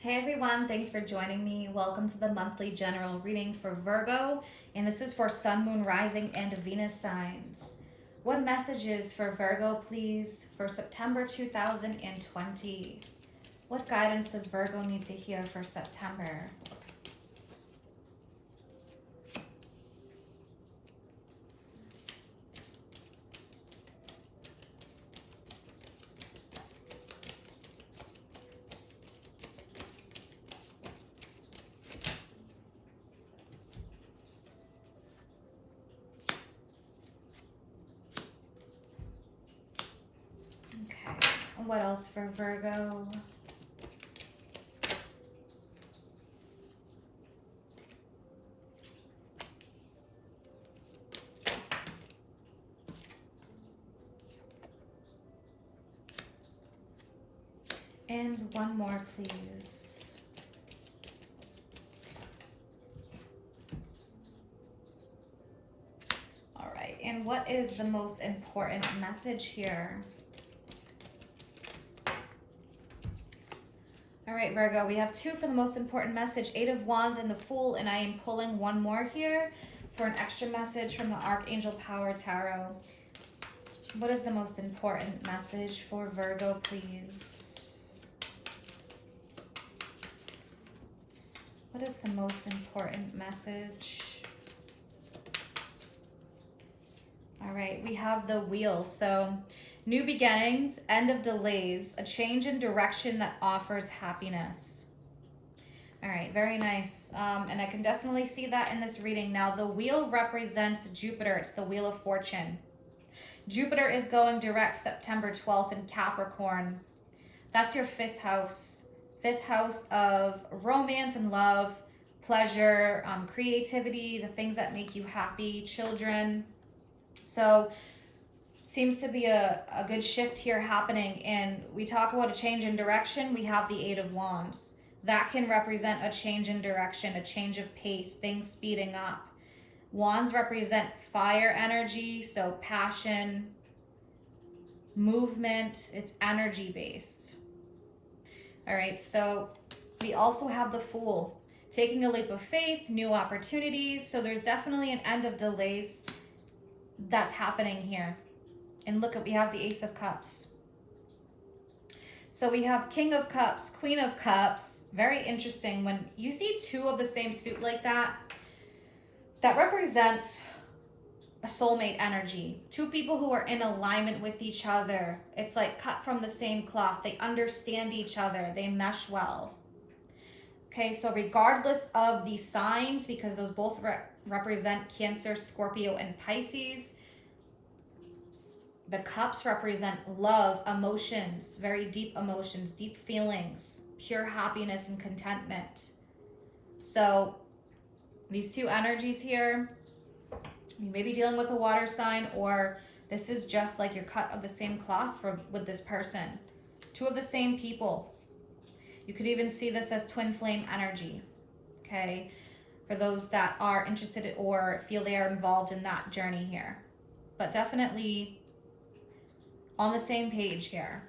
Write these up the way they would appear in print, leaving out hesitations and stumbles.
Hey everyone, thanks for joining me. Welcome to the monthly general reading for Virgo, and this is for Sun, Moon, Rising, and Venus signs. What messages for Virgo, please, for September 2020? What guidance does Virgo need to hear for September? Okay, and what else for Virgo? And one more, please. All right, and what is the most important message here? All right, Virgo, we have two for the most important message, Eight of Wands and the Fool, and I am pulling one more here for an extra message from the Archangel Power Tarot. What is the most important message for Virgo, please? What is the most important message? All right, we have the Wheel. So, new beginnings, end of delays, a change in direction that offers happiness. All right, very nice. And I can definitely see that in this reading. Now, the Wheel represents Jupiter. It's the Wheel of Fortune. Jupiter is going direct September 12th in Capricorn. That's your fifth house. Fifth house of romance and love, pleasure, creativity, the things that make you happy, children. So seems to be a good shift here happening. And we talk about a change in direction. We have the Eight of Wands. That can represent a change in direction, a change of pace, things speeding up. Wands represent fire energy, so passion, movement. It's energy based. All right, so we also have the Fool, taking a leap of faith, new opportunities. So there's definitely an end of delays that's happening here. And look, we have the Ace of Cups. So we have King of Cups, Queen of Cups. Very interesting. When you see two of the same suit like that, that represents a soulmate energy. Two people who are in alignment with each other. It's like cut from the same cloth. They understand each other. They mesh well. Okay, so regardless of the signs, because those both represent Cancer, Scorpio, and Pisces, the cups represent love, emotions, very deep emotions, deep feelings, pure happiness and contentment. So these two energies here, you may be dealing with a water sign, or this is just like you're cut of the same cloth with this person. Two of the same people. You could even see this as twin flame energy, okay? For those that are interested or feel they are involved in that journey here. But definitely on the same page here.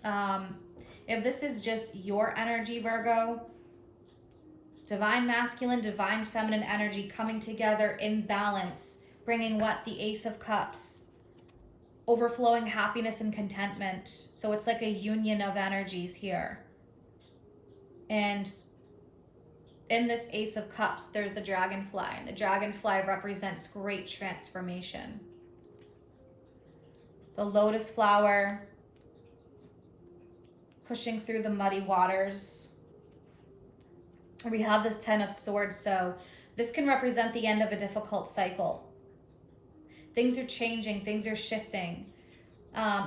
If this is just your energy, Virgo, divine masculine, divine feminine energy coming together in balance, bringing what? The Ace of Cups. Overflowing happiness and contentment. So it's like a union of energies here. And in this Ace of Cups, there's the dragonfly. And the dragonfly represents great transformation. The lotus flower pushing through the muddy waters. We have this Ten of Swords, so this can represent the end of a difficult cycle. Things are changing, things are shifting.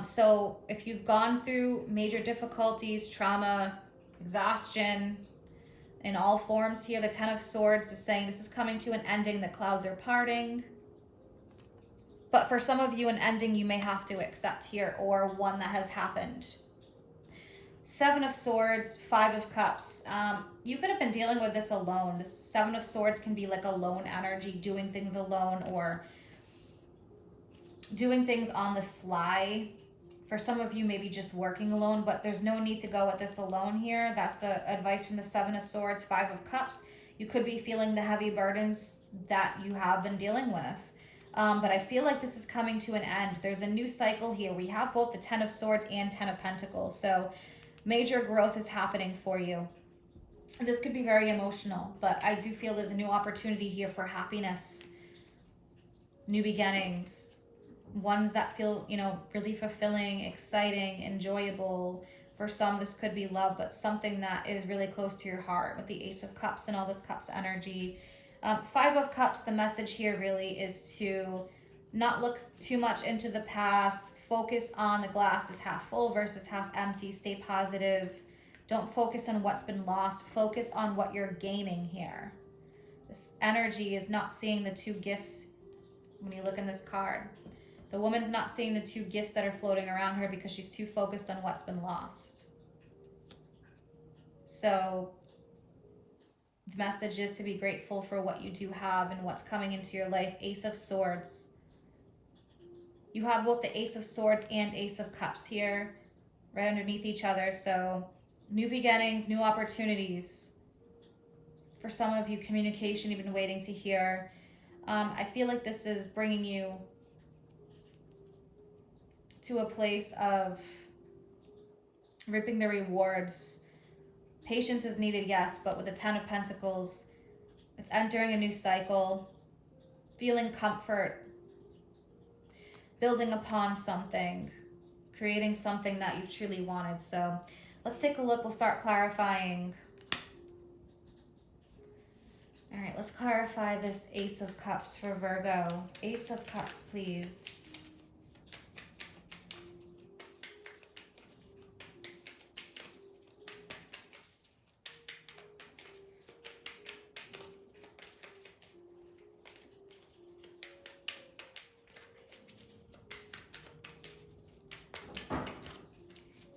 So if you've gone through major difficulties, trauma, exhaustion, in all forms here, the Ten of Swords is saying this is coming to an ending, the clouds are parting. But for some of you, an ending you may have to accept here, or one that has happened. Seven of Swords, Five of Cups. You could have been dealing with this alone. The Seven of Swords can be like a lone energy, doing things alone or doing things on the sly. For some of you, maybe just working alone, but there's no need to go with this alone here. That's the advice from the Seven of Swords, Five of Cups. You could be feeling the heavy burdens that you have been dealing with. But I feel like this is coming to an end. There's a new cycle here. We have both the Ten of Swords and Ten of Pentacles. So major growth is happening for you. And this could be very emotional, but I do feel there's a new opportunity here for happiness, new beginnings, ones that feel, you know, really fulfilling, exciting, enjoyable. For some, this could be love, but something that is really close to your heart with the Ace of Cups and all this Cups energy. Five of Cups, the message here really is to not look too much into the past. Focus on the glass is half full versus half empty. Stay positive. Don't focus on what's been lost. Focus on what you're gaining here. This energy is not seeing the two gifts when you look in this card. The woman's not seeing the two gifts that are floating around her because she's too focused on what's been lost. So the message is to be grateful for what you do have and what's coming into your life. Ace of Swords. You have both the Ace of Swords and Ace of Cups here right underneath each other. So new beginnings, new opportunities. For some of you, communication you've been waiting to hear. I feel like this is bringing you to a place of reaping the rewards. Patience is needed, yes, but with the Ten of Pentacles, it's entering a new cycle, feeling comfort, building upon something, creating something that you've truly wanted. So let's take a look. We'll start clarifying. All right, let's clarify this Ace of Cups for Virgo. Ace of Cups, please.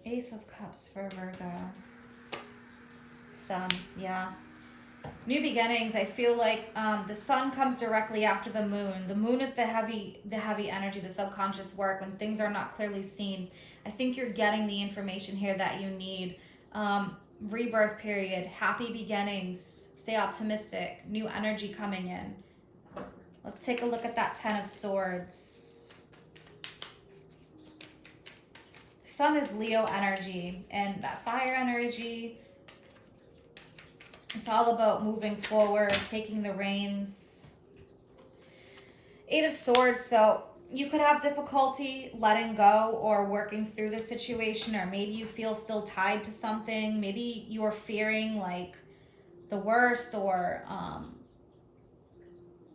Ace of Cups for Virgo. Sun, yeah. New beginnings. I feel like the sun comes directly after the moon. The moon is the heavy energy, the subconscious work when things are not clearly seen. I think you're getting the information here that you need. Rebirth period, happy beginnings, stay optimistic, new energy coming in. Let's take a look at that Ten of Swords. Sun is Leo energy, and that fire energy, it's all about moving forward, taking the reins. Eight of Swords, so you could have difficulty letting go or working through the situation, or maybe you feel still tied to something. Maybe you're fearing like the worst, or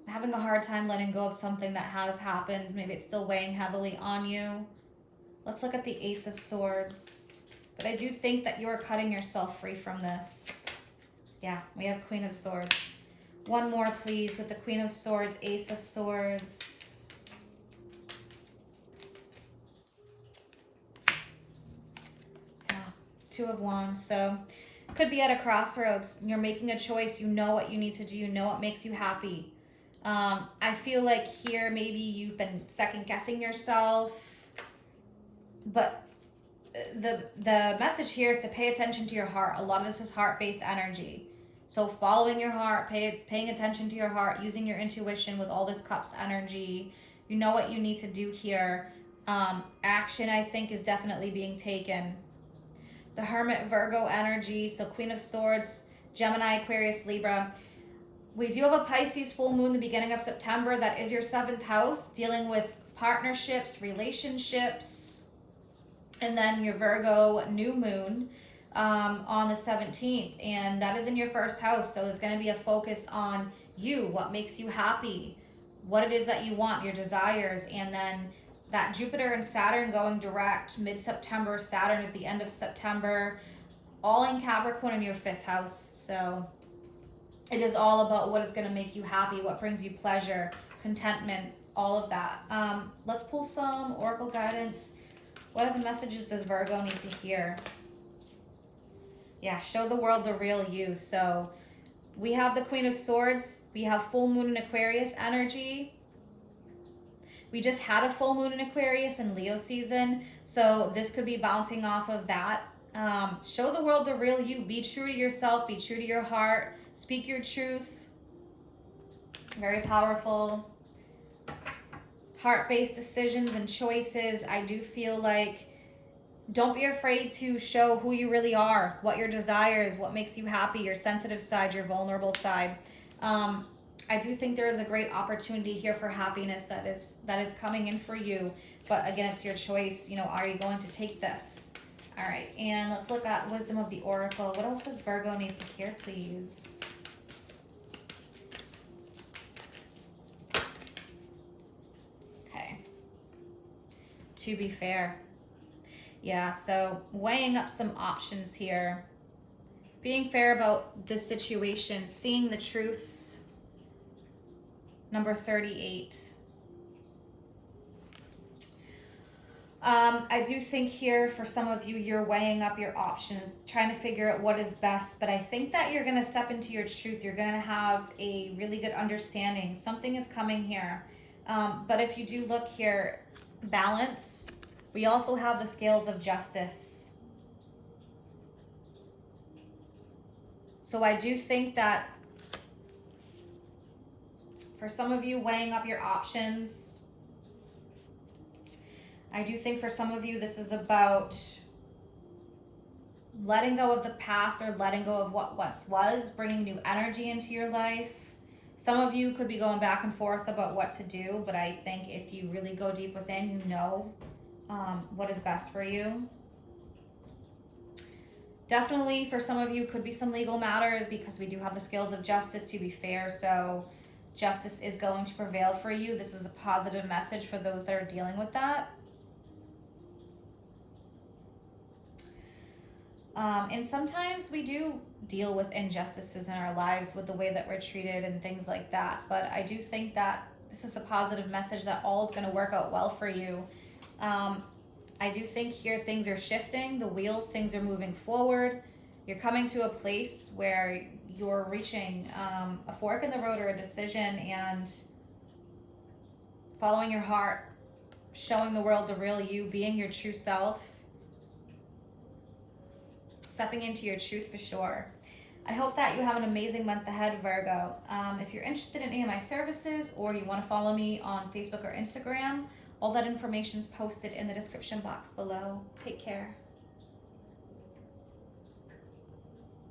having a hard time letting go of something that has happened. Maybe it's still weighing heavily on you. Let's look at the Ace of Swords. But I do think that you are cutting yourself free from this. Yeah, we have Queen of Swords. One more, please, with the Queen of Swords, Ace of Swords. Yeah, Two of Wands. So, could be at a crossroads. You're making a choice. You know what you need to do. You know what makes you happy. I feel like here maybe you've been second-guessing yourself. But the message here is to pay attention to your heart. A lot of this is heart-based energy. So following your heart, paying attention to your heart, using your intuition with all this Cups energy. You know what you need to do here. Action, I think, is definitely being taken. The Hermit, Virgo energy. So Queen of Swords, Gemini, Aquarius, Libra. We do have a Pisces full moon the beginning of September. That is your 7th house, dealing with partnerships, relationships. And then your Virgo new moon on the 17th. And that is in your 1st house. So there's going to be a focus on you, what makes you happy, what it is that you want, your desires. And then that Jupiter and Saturn going direct mid-September. Saturn is the end of September. All in Capricorn in your 5th house. So it is all about what is going to make you happy, what brings you pleasure, contentment, all of that. Let's pull some Oracle guidance. What other messages does Virgo need to hear? Yeah, show the world the real you. So we have the Queen of Swords. We have full moon in Aquarius energy. We just had a full moon in Aquarius and Leo season, so this could be bouncing off of that. Show the world the real you. Be true to yourself. Be true to your heart. Speak your truth. Very powerful. Heart-based decisions and choices. I do feel like don't be afraid to show who you really are, what your desires, what makes you happy, your sensitive side, your vulnerable side. I do think there is a great opportunity here for happiness that is coming in for you. But again, it's your choice. You know, are you going to take this? All right, and let's look at Wisdom of the Oracle. What else does Virgo need to hear, please? Okay. To be fair. Yeah, so weighing up some options here. Being fair about the situation, seeing the truths. Number 38. I do think here for some of you, you're weighing up your options, trying to figure out what is best. But I think that you're going to step into your truth. You're going to have a really good understanding. Something is coming here. But if you do look here, balance. We also have the scales of justice. So I do think that for some of you, weighing up your options. I do think for some of you, this is about letting go of the past or letting go of what once was, bringing new energy into your life. Some of you could be going back and forth about what to do, but I think if you really go deep within, you know what is best for you. Definitely for some of you, could be some legal matters because we do have the scales of justice, to be fair. So justice is going to prevail for you. This is a positive message for those that are dealing with that. And sometimes we do deal with injustices in our lives with the way that we're treated and things like that. But I do think that this is a positive message that all is going to work out well for you. I do think here things are shifting. The wheel, things are moving forward. You're coming to a place where you're reaching a fork in the road or a decision and following your heart, showing the world the real you, being your true self. Stepping into your truth for sure. I hope that you have an amazing month ahead, Virgo. If you're interested in any of my services or you want to follow me on Facebook or Instagram, all that information is posted in the description box below. Take care.